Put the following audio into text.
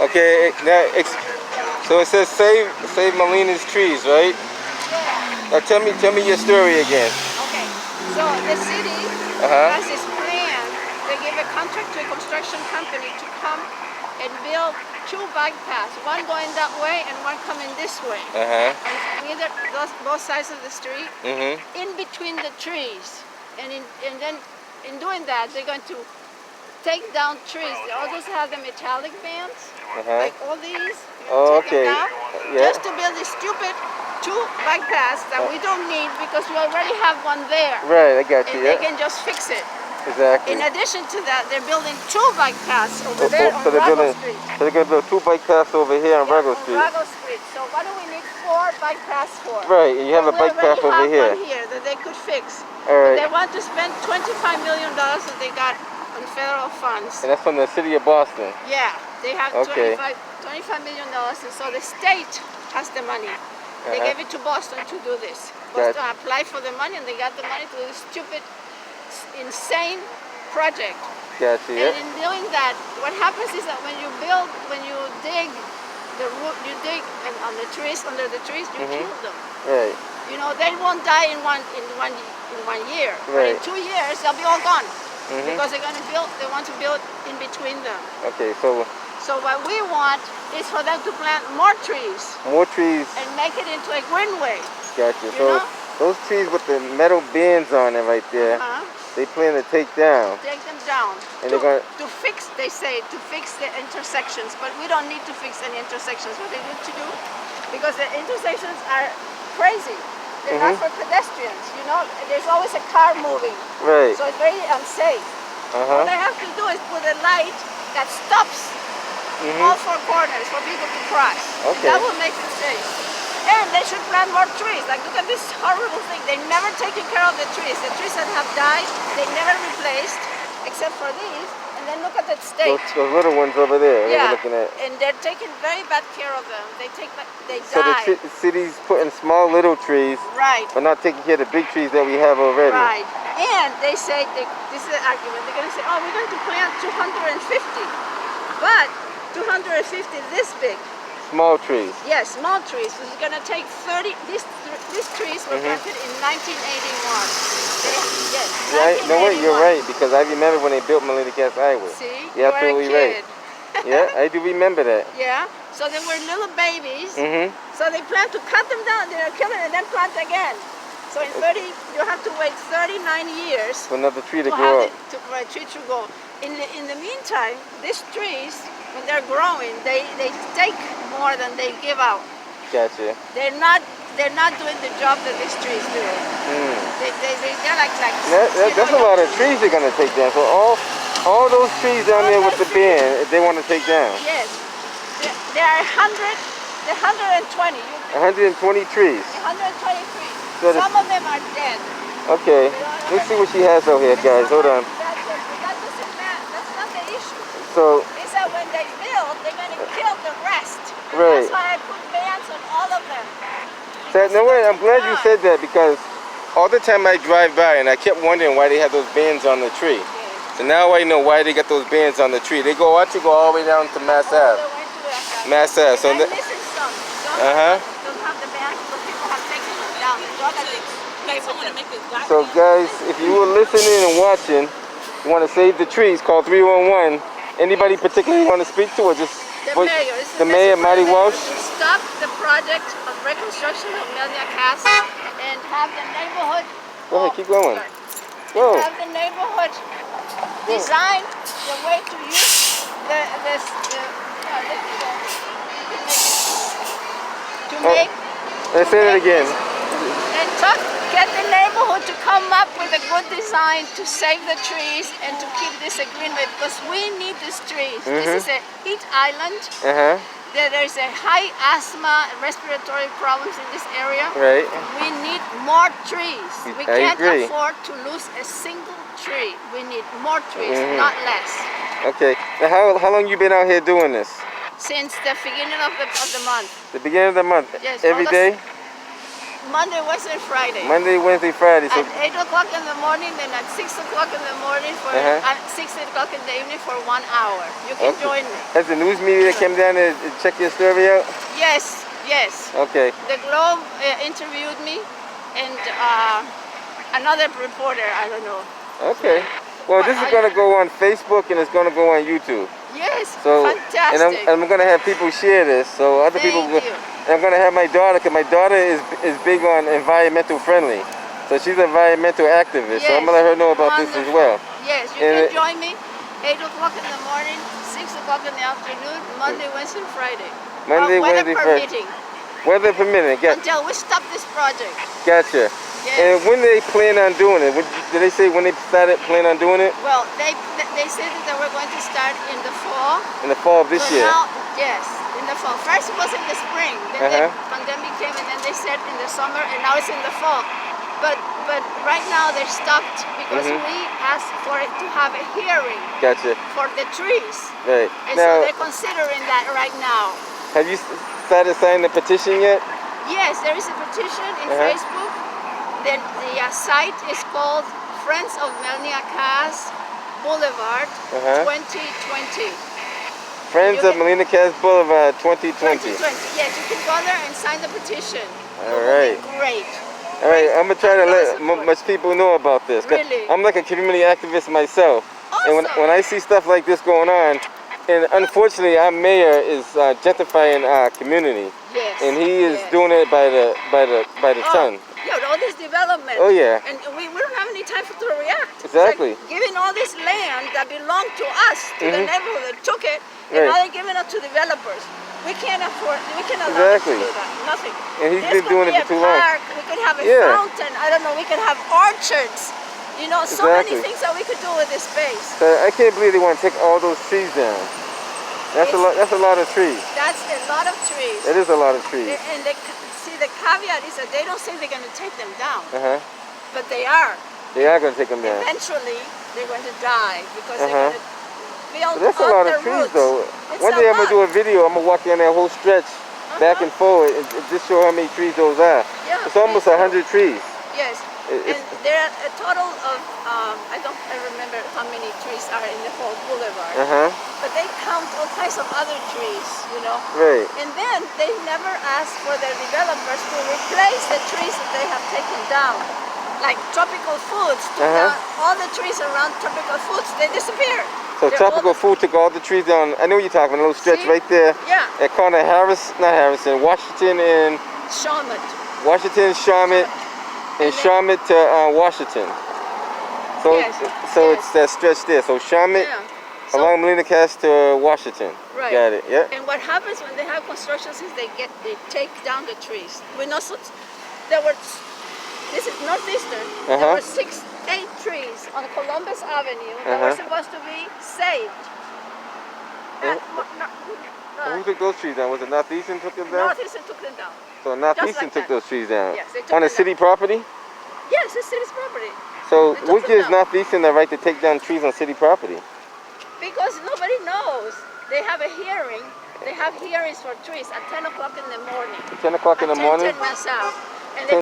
Okay, so it says save Melina's trees, right? Yeah. Now tell me your story again. Okay. So the city has this plan. They give a contract to a construction company to come and build two bike paths, one going that way and one coming this way. On either both sides of the street, in between the trees. And then in doing that, they're going to take down trees. They always have the metallic bands, like all these. Take them down, just to build these stupid two bike paths that we don't need because we already have one there. Right, I got you. And they can just fix it. Exactly. In addition to that, they're building two bike paths over there on Rago Street. So they're going to build two bike paths over here on Rago Street. Rago Street. So what do we need four bike paths for? Right, and you have a bike path over here. One here that they could fix. All right. They want to spend $25 million that they got on federal funds. And that's from the city of Boston. Yeah, they have $25 million, and so the state has the money. They gave it to Boston to do this. Boston applied for the money, and they got the money to this stupid, insane project. Gotcha. And in doing that, what happens is that when you dig the root, you dig on the trees, under the trees, you kill them. Right. You know, they won't die in one year. Right. But in 2 years, they'll be all gone. Because they're going to build, they want to build in between them. Okay, so what we want is for them to plant more trees. More trees. And make it into a greenway. Gotcha. So those trees with the metal bends on them right there, they plan to take down. Take them down. And they're going to fix, they say, to fix the intersections. But we don't need to fix any intersections. What they need to do, because the intersections are crazy. They're not for pedestrians, you know. There's always a car moving. Right. So it's very unsafe. All they have to do is put a light that stops all four corners for people to cross. Okay. That will make it safe. And they should plant more trees. Like, look at this horrible thing. They never taken care of the trees. The trees that have died, they never replaced, except for these. And then look at that state. Those little ones over there. We're looking at. And they're taking very bad care of them. They die. So the city's putting small little trees, but not taking care of the big trees that we have already. Right. And they say, this is an argument, they're going to say, oh, we're going to plant 250. But 250 this big. Small trees. Yes, small trees. So it's going to take 30. These trees were planted in 1981. No, wait, you're right, because I remember when they built Melania Gas Highway. See? You're absolutely right. Yeah, I do remember that. Yeah. So they were little babies. So they plan to cut them down, they're kill it, and then plant again. So in 30, you have to wait 39 years for another tree to grow up. For a tree to grow. In the meantime, these trees, when they're growing, they take more than they give out. Gotcha. They're not doing the job that these trees do. They're like that's a lot of trees they're gonna take down. So all those trees down there with the band, they want to take down. Yes. There are 120. 120 trees. 120 trees. So some of them are dead. Okay. Let's see what she has over here, guys. Hold on. That doesn't matter. That's not the issue. So it's that when they build, they're going to kill the rest. Right. That's why I put bands on all of them. So, no way. I'm glad you said that, because all the time I drive by and I kept wondering why they have those bands on the tree. So now I know why they got those bands on the tree. They actually go all the way down to Mass Ave. Mass Ave. So I'm missing some. Don't have the bands, but people have taken them down. So guys, if you were listening and watching, you want to save the trees, call 311. Anybody particularly want to speak to, or just the mayor, Marty Walsh? Stop the project of reconstruction of Melania Gas and have the neighborhood. Go ahead, keep going. Whoa. Have the neighborhood design the way to use Let's say that again. And get the neighborhood to come up with a good design to save the trees and to keep this a greenway, because we need these trees. This is a heat island. There's a high asthma and respiratory problems in this area. Right. We need more trees. We can't agree. afford to lose a single tree. We need more trees, not less. Okay. Now how long you been out here doing this? Since the beginning of the month. The beginning of the month? Yes. Every day? Monday, Wednesday, Friday. Monday, Wednesday, Friday. So At 8 o'clock in the morning, then at 6 o'clock in the morning, for at 6 o'clock in the evening for 1 hour. You can join me. Has the news media come down to check your story out? Yes, yes. Okay. The Globe interviewed me, and another reporter, I don't know. Okay. Well, this is going to go on Facebook and it's going to go on YouTube. Yes, So, fantastic. And I'm going to have people share this, so other people. And I'm going to have my daughter, because my daughter is big on environmental friendly. So she's an environmental activist. So I'm going to let her know about this as well. Yes, you can join me 8 o'clock in the morning, 6 o'clock in the afternoon, Monday, Wednesday, Friday. Monday, Wednesday, Friday. Permitting. Weather permitting. Until we stop this project. Gotcha. Yes. And when they plan on doing it? Did they say when they started plan on doing it? Well, they said that they were going to start in the fall. In the fall of this year? Now, yes, in the fall. First it was in the spring, then the pandemic came, and then they said in the summer, and now it's in the fall. But right now they're stopped because we asked for it to have a hearing. Gotcha. For the trees. Right. And so they're considering that right now. Have you started signing the petition yet? Yes, there is a petition in Facebook. The site is called Friends of Melania Boulevard 2020. Friends of Melania Boulevard 2020. Yes, you can go there and sign the petition. All right. Great. All right, I'm going to try to let much people know about this. Really? I'm like a community activist myself. Awesome. And when I see stuff like this going on, and unfortunately our mayor is gentrifying our community. Yes. And he is doing it by the ton. Yeah, all this development. Oh yeah. And we don't have any time to react. Exactly. Like giving all this land that belonged to us, to the neighborhood that took it, and now they're giving it to developers. We can't afford, we can allow to do that. Nothing. And he's been doing it for too long. We could have a fountain, I don't know, we could have orchards. You know, so many things that we could do with this space. So I can't believe they want to take all those trees down. That's a lot of trees. That's a lot of trees. It is a lot of trees. And see, the caveat is that they don't say they're going to take them down. But they are. They are going to take them down. Eventually, they're going to die because they're going to build that's a lot of trees, roots. though. One day I'm going to do a video. I'm going to walk down that whole stretch back and forward and just show how many trees those are. Yeah, it's almost 100 trees. Yes. And there are a total of, I remember how many trees are in the whole boulevard. But they count all kinds of other trees, you know. Right. And then they never ask for their developers to replace the trees that they have taken down. Like tropical foods, all the trees around tropical foods, they disappeared. So tropical food took all the trees down. I know what you're talking about, a little stretch right there. Yeah. At corner Washington and Shawmut. Washington, Shawmut, and Shawmut to Washington. So it's that stretch there. So Shawmut along Melania to Washington. Right. Got it. Yeah. And what happens when they have construction is they take down the trees. This is Northeastern. There were 8 trees on Columbus Avenue that were supposed to be saved. Who took those trees down? Was it Northeastern took them down? Northeastern took them down. So Northeastern took those trees down? Yes, they took on the them city property? Yes, it's city's property. So what gives Northeastern the right to take down trees on city property? Because nobody knows. They have a hearing. They have hearings for trees at 10 o'clock in the morning. 10 o'clock in the morning? At 10 went south. And